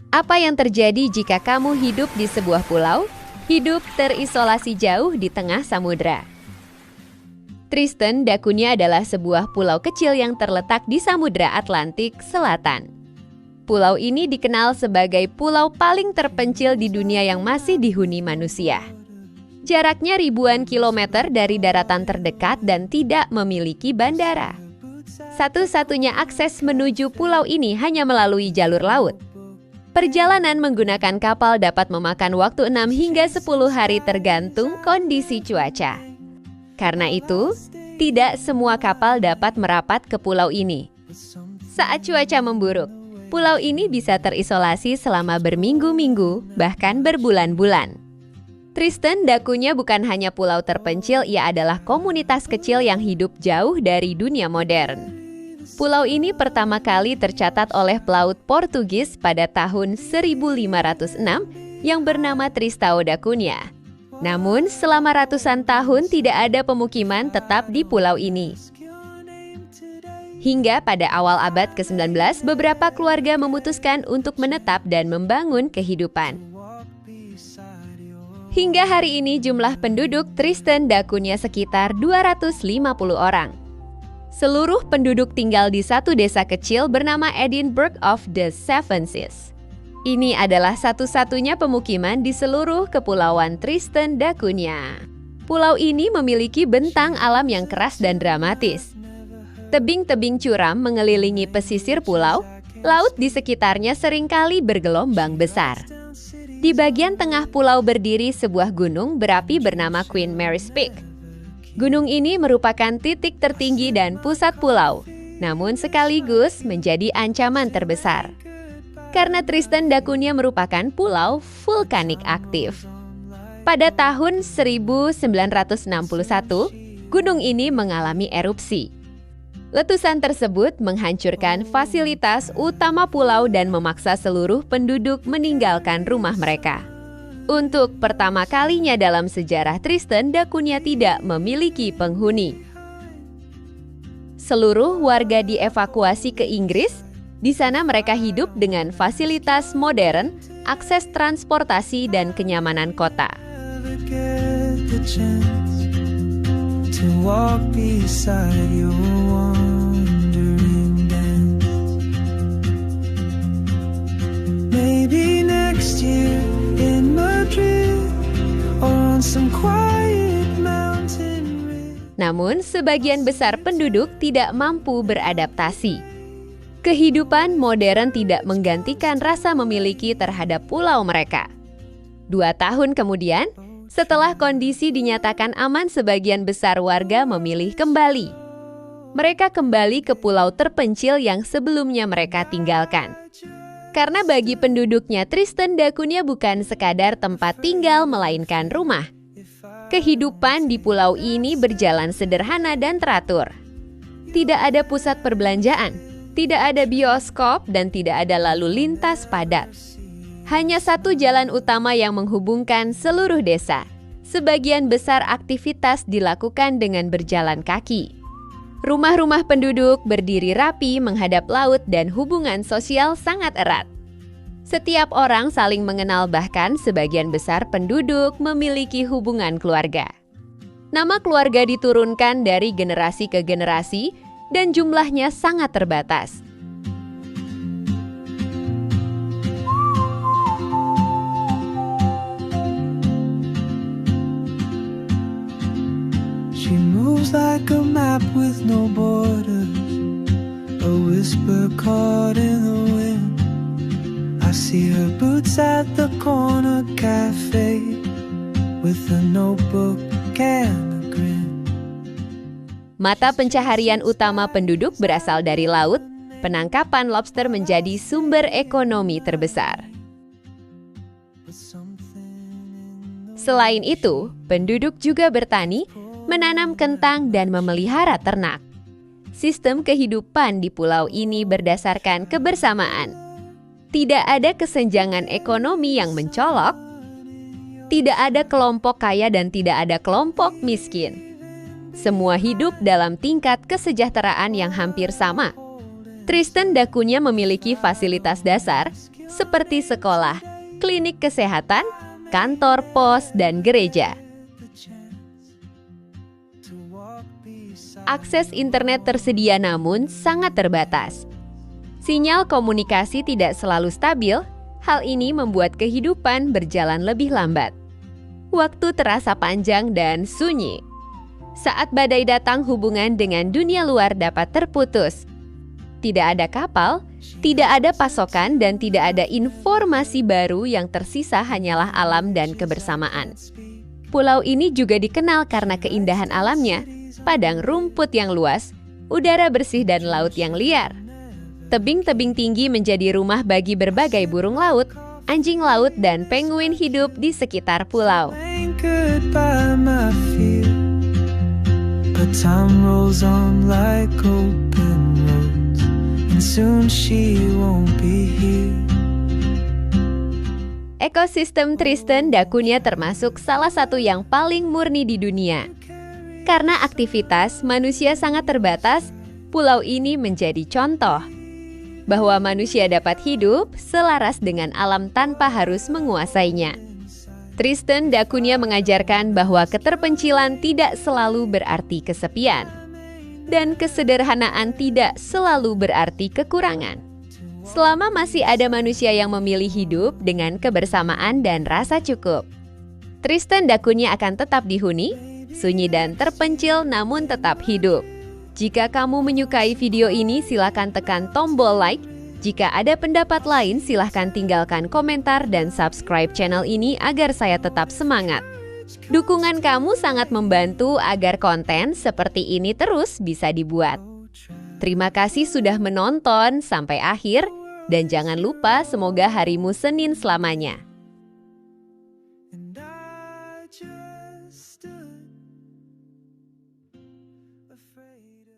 Apa yang terjadi jika kamu hidup di sebuah pulau, hidup terisolasi jauh di tengah samudra? Tristan da Cunha adalah sebuah pulau kecil yang terletak di Samudra Atlantik Selatan. Pulau ini dikenal sebagai pulau paling terpencil di dunia yang masih dihuni manusia. Jaraknya ribuan kilometer dari daratan terdekat dan tidak memiliki bandara. Satu-satunya akses menuju pulau ini hanya melalui jalur laut. Perjalanan menggunakan kapal dapat memakan waktu 6 hingga 10 hari tergantung kondisi cuaca. Karena itu, tidak semua kapal dapat merapat ke pulau ini. Saat cuaca memburuk, pulau ini bisa terisolasi selama berminggu-minggu, bahkan berbulan-bulan. Tristan da Cunha bukan hanya pulau terpencil, ia adalah komunitas kecil yang hidup jauh dari dunia modern. Pulau ini pertama kali tercatat oleh pelaut Portugis pada tahun 1506 yang bernama Tristão da Cunha. Namun, selama ratusan tahun tidak ada pemukiman tetap di pulau ini. Hingga pada awal abad ke-19, beberapa keluarga memutuskan untuk menetap dan membangun kehidupan. Hingga hari ini jumlah penduduk Tristan da Cunha sekitar 250 orang. Seluruh penduduk tinggal di satu desa kecil bernama Edinburgh of the Seven Seas. Ini adalah satu-satunya pemukiman di seluruh kepulauan Tristan da Cunha. Pulau ini memiliki bentang alam yang keras dan dramatis. Tebing-tebing curam mengelilingi pesisir pulau, laut di sekitarnya seringkali bergelombang besar. Di bagian tengah pulau berdiri sebuah gunung berapi bernama Queen Mary's Peak. Gunung ini merupakan titik tertinggi dan pusat pulau, namun sekaligus menjadi ancaman terbesar. Karena Tristan da Cunha merupakan pulau vulkanik aktif. Pada tahun 1961, gunung ini mengalami erupsi. Letusan tersebut menghancurkan fasilitas utama pulau dan memaksa seluruh penduduk meninggalkan rumah mereka. Untuk pertama kalinya dalam sejarah, Tristan da Cunha tidak memiliki penghuni. Seluruh warga dievakuasi ke Inggris. Di sana mereka hidup dengan fasilitas modern, akses transportasi, dan kenyamanan kota. Namun, sebagian besar penduduk tidak mampu beradaptasi. Kehidupan modern tidak menggantikan rasa memiliki terhadap pulau mereka. 2 tahun kemudian, setelah kondisi dinyatakan aman, sebagian besar warga memilih kembali. Mereka kembali ke pulau terpencil yang sebelumnya mereka tinggalkan. Karena bagi penduduknya, Tristan da Cunha bukan sekadar tempat tinggal, melainkan rumah. Kehidupan di pulau ini berjalan sederhana dan teratur. Tidak ada pusat perbelanjaan. Tidak ada bioskop dan tidak ada lalu lintas padat. Hanya satu jalan utama yang menghubungkan seluruh desa. Sebagian besar aktivitas dilakukan dengan berjalan kaki. Rumah-rumah penduduk berdiri rapi menghadap laut dan hubungan sosial sangat erat. Setiap orang saling mengenal, bahkan sebagian besar penduduk memiliki hubungan keluarga. Nama keluarga diturunkan dari generasi ke generasi dan jumlahnya sangat terbatas. She moves like a map with no borders, a whisper caught in the wind. I see her boots at the corner cafe with a notebook and mata pencaharian utama penduduk berasal dari laut. Penangkapan lobster menjadi sumber ekonomi terbesar. Selain itu, penduduk juga bertani, menanam kentang, dan memelihara ternak. Sistem kehidupan di pulau ini berdasarkan kebersamaan. Tidak ada kesenjangan ekonomi yang mencolok. Tidak ada kelompok kaya dan tidak ada kelompok miskin. Semua hidup dalam tingkat kesejahteraan yang hampir sama. Tristan da Cunha memiliki fasilitas dasar, seperti sekolah, klinik kesehatan, kantor pos, dan gereja. Akses internet tersedia namun sangat terbatas. Sinyal komunikasi tidak selalu stabil, hal ini membuat kehidupan berjalan lebih lambat. Waktu terasa panjang dan sunyi. Saat badai datang, hubungan dengan dunia luar dapat terputus. Tidak ada kapal, tidak ada pasokan, dan tidak ada informasi baru, yang tersisa hanyalah alam dan kebersamaan. Pulau ini juga dikenal karena keindahan alamnya, padang rumput yang luas, udara bersih dan laut yang liar. Tebing-tebing tinggi menjadi rumah bagi berbagai burung laut, anjing laut, dan penguin hidup di sekitar pulau. Ekosistem Tristan da Cunha termasuk salah satu yang paling murni di dunia. Karena aktivitas manusia sangat terbatas, pulau ini menjadi contoh bahwa manusia dapat hidup selaras dengan alam tanpa harus menguasainya. Tristan da Cunha mengajarkan bahwa keterpencilan tidak selalu berarti kesepian, dan kesederhanaan tidak selalu berarti kekurangan. Selama masih ada manusia yang memilih hidup dengan kebersamaan dan rasa cukup, Tristan da Cunha akan tetap dihuni, sunyi dan terpencil namun tetap hidup. Jika kamu menyukai video ini, silakan tekan tombol like. Jika ada pendapat lain, silakan tinggalkan komentar dan subscribe channel ini agar saya tetap semangat. Dukungan kamu sangat membantu agar konten seperti ini terus bisa dibuat. Terima kasih sudah menonton sampai akhir, dan jangan lupa semoga harimu Senin selamanya. Afraid